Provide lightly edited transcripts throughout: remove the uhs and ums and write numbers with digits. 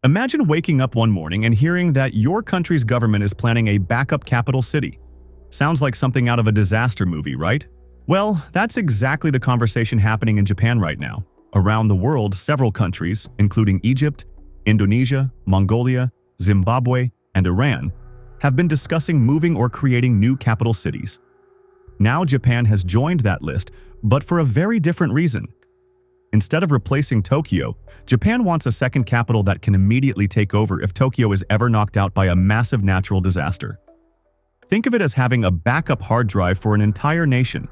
Imagine waking up one morning and hearing that your country's government is planning a backup capital city. Sounds like something out of a disaster movie, right? Well, that's exactly the conversation happening in Japan right now. Around the world, several countries, including Egypt, Indonesia, Mongolia, Zimbabwe, and Iran, have been discussing moving or creating new capital cities. Now Japan has joined that list, but for a very different reason. Instead of replacing Tokyo, Japan wants a second capital that can immediately take over if Tokyo is ever knocked out by a massive natural disaster. Think of it as having a backup hard drive for an entire nation.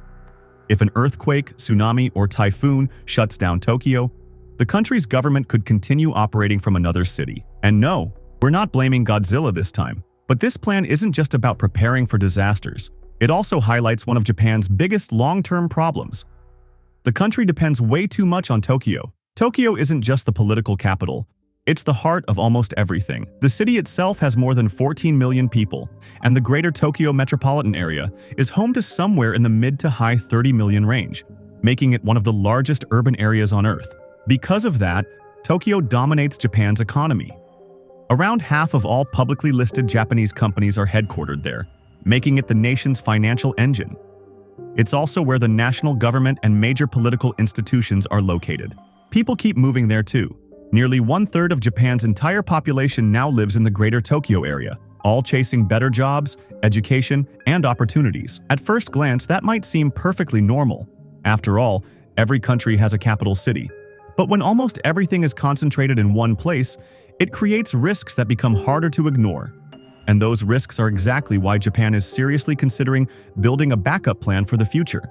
If an earthquake, tsunami, or typhoon shuts down Tokyo, the country's government could continue operating from another city. And no, we're not blaming Godzilla this time. But this plan isn't just about preparing for disasters. It also highlights one of Japan's biggest long-term problems. The country depends way too much on Tokyo. Tokyo isn't just the political capital. It's the heart of almost everything. The city itself has more than 14 million people, and the greater Tokyo metropolitan area is home to somewhere in the mid to high 30 million range, making it one of the largest urban areas on Earth. Because of that, Tokyo dominates Japan's economy. Around half of all publicly listed Japanese companies are headquartered there, making it the nation's financial engine. It's also where the national government and major political institutions are located. People keep moving there too. Nearly one-third of Japan's entire population now lives in the greater Tokyo area, all chasing better jobs, education, and opportunities. At first glance, that might seem perfectly normal. After all, every country has a capital city. But when almost everything is concentrated in one place, it creates risks that become harder to ignore. And those risks are exactly why Japan is seriously considering building a backup plan for the future.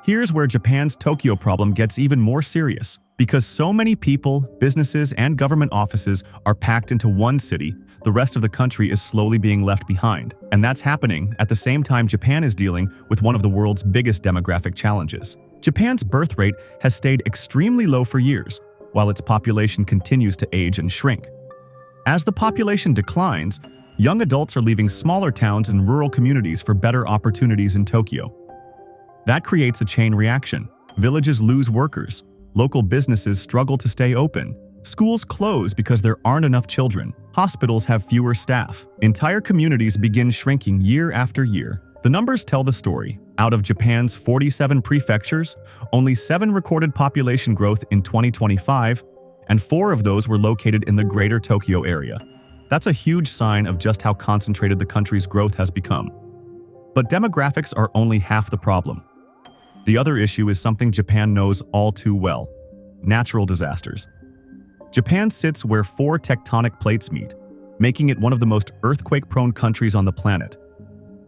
Here's where Japan's Tokyo problem gets even more serious. Because so many people, businesses, and government offices are packed into one city, the rest of the country is slowly being left behind. And that's happening at the same time Japan is dealing with one of the world's biggest demographic challenges. Japan's birth rate has stayed extremely low for years, while its population continues to age and shrink. As the population declines, young adults are leaving smaller towns and rural communities for better opportunities in Tokyo. That creates a chain reaction. Villages lose workers, local businesses struggle to stay open, schools close because there aren't enough children, hospitals have fewer staff, entire communities begin shrinking year after year. The numbers tell the story. Out of Japan's 47 prefectures, only 7 recorded population growth in 2025, and 4 of those were located in the greater Tokyo area. That's a huge sign of just how concentrated the country's growth has become. But demographics are only half the problem. The other issue is something Japan knows all too well: natural disasters. Japan sits where 4 tectonic plates meet, making it one of the most earthquake-prone countries on the planet.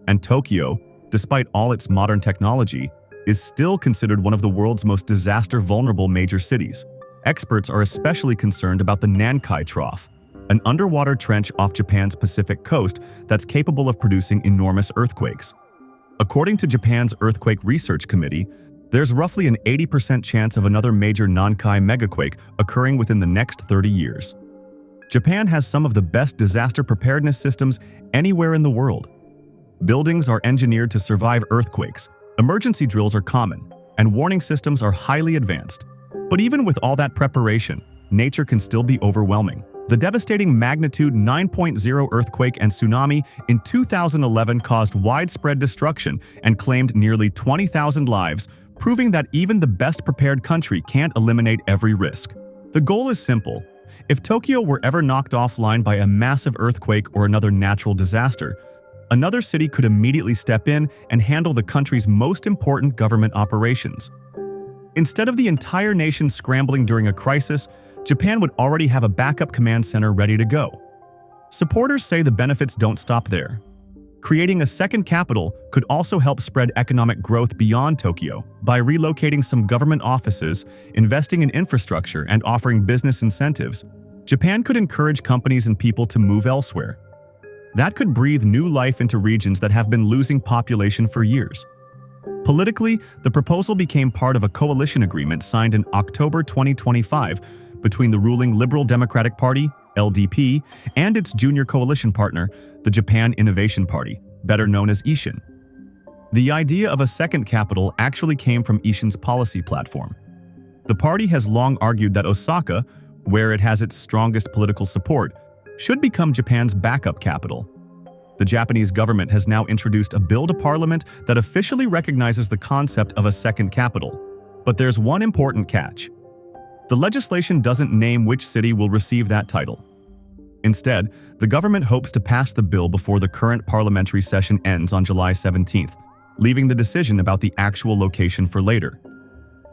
And Tokyo, despite all its modern technology, is still considered one of the world's most disaster-vulnerable major cities. Experts are especially concerned about the Nankai Trough, an underwater trench off Japan's Pacific coast that's capable of producing enormous earthquakes. According to Japan's Earthquake Research Committee, there's roughly an 80% chance of another major Nankai megaquake occurring within the next 30 years. Japan has some of the best disaster preparedness systems anywhere in the world. Buildings are engineered to survive earthquakes, emergency drills are common, and warning systems are highly advanced. But even with all that preparation, nature can still be overwhelming. The devastating magnitude 9.0 earthquake and tsunami in 2011 caused widespread destruction and claimed nearly 20,000 lives, proving that even the best prepared country can't eliminate every risk. The goal is simple. If Tokyo were ever knocked offline by a massive earthquake or another natural disaster, another city could immediately step in and handle the country's most important government operations. Instead of the entire nation scrambling during a crisis, Japan would already have a backup command center ready to go. Supporters say the benefits don't stop there. Creating a second capital could also help spread economic growth beyond Tokyo by relocating some government offices, investing in infrastructure, and offering business incentives. Japan could encourage companies and people to move elsewhere. That could breathe new life into regions that have been losing population for years. Politically, the proposal became part of a coalition agreement signed in October 2025 between the ruling Liberal Democratic Party, LDP, and its junior coalition partner, the Japan Innovation Party, better known as Ishin. The idea of a second capital actually came from Ishin's policy platform. The party has long argued that Osaka, where it has its strongest political support, should become Japan's backup capital. The Japanese government has now introduced a bill to parliament that officially recognizes the concept of a second capital. But there's one important catch. The legislation doesn't name which city will receive that title. Instead, the government hopes to pass the bill before the current parliamentary session ends on July 17th, leaving the decision about the actual location for later.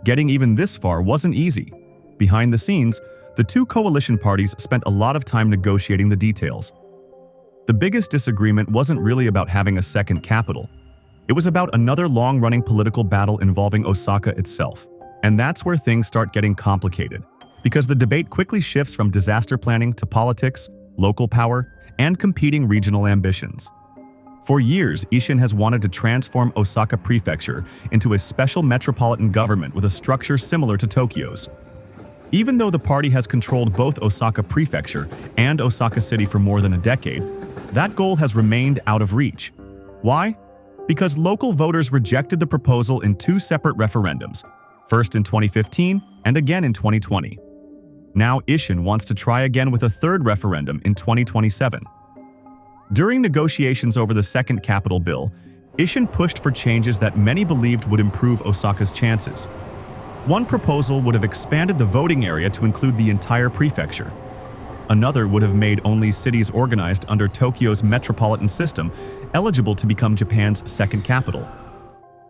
Getting even this far wasn't easy. Behind the scenes, the two coalition parties spent a lot of time negotiating the details. The biggest disagreement wasn't really about having a second capital. It was about another long-running political battle involving Osaka itself. And that's where things start getting complicated, because the debate quickly shifts from disaster planning to politics, local power, and competing regional ambitions. For years, Ishin has wanted to transform Osaka Prefecture into a special metropolitan government with a structure similar to Tokyo's. Even though the party has controlled both Osaka Prefecture and Osaka City for more than a decade, that goal has remained out of reach. Why? Because local voters rejected the proposal in two separate referendums, first in 2015 and again in 2020. Now Ishin wants to try again with a third referendum in 2027. During negotiations over the second capital bill, Ishin pushed for changes that many believed would improve Osaka's chances. One proposal would have expanded the voting area to include the entire prefecture. Another would have made only cities organized under Tokyo's metropolitan system eligible to become Japan's second capital.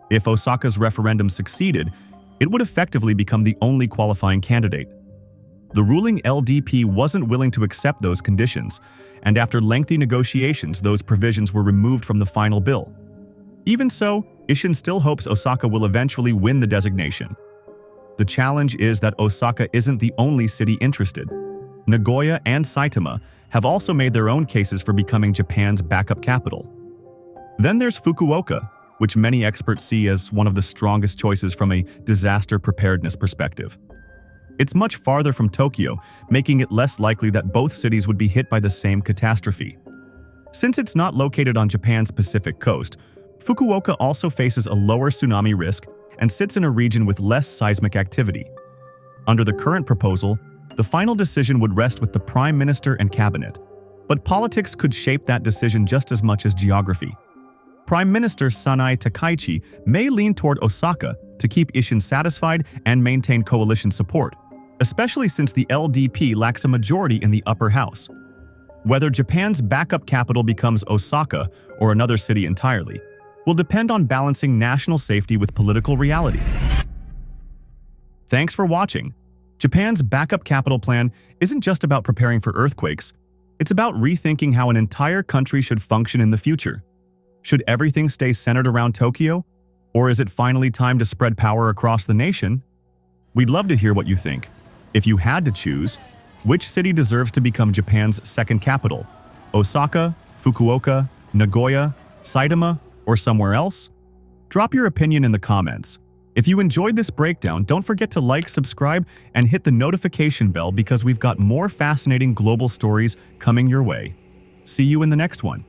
If Osaka's referendum succeeded, it would effectively become the only qualifying candidate. The ruling LDP wasn't willing to accept those conditions, and after lengthy negotiations, those provisions were removed from the final bill. Even so, Ishin still hopes Osaka will eventually win the designation. The challenge is that Osaka isn't the only city interested. Nagoya and Saitama have also made their own cases for becoming Japan's backup capital. Then there's Fukuoka, which many experts see as one of the strongest choices from a disaster preparedness perspective. It's much farther from Tokyo, making it less likely that both cities would be hit by the same catastrophe. Since it's not located on Japan's Pacific coast, Fukuoka also faces a lower tsunami risk and sits in a region with less seismic activity. Under the current proposal, the final decision would rest with the Prime Minister and Cabinet, but politics could shape that decision just as much as geography. Prime Minister Sanai Takaichi may lean toward Osaka to keep Ishin satisfied and maintain coalition support, especially since the LDP lacks a majority in the upper house. Whether Japan's backup capital becomes Osaka or another city entirely will depend on balancing national safety with political reality. Thanks for watching. Japan's backup capital plan isn't just about preparing for earthquakes, it's about rethinking how an entire country should function in the future. Should everything stay centered around Tokyo? Or is it finally time to spread power across the nation? We'd love to hear what you think. If you had to choose, which city deserves to become Japan's second capital? Osaka, Fukuoka, Nagoya, Saitama, or somewhere else? Drop your opinion in the comments. If you enjoyed this breakdown, don't forget to like, subscribe, and hit the notification bell because we've got more fascinating global stories coming your way. See you in the next one.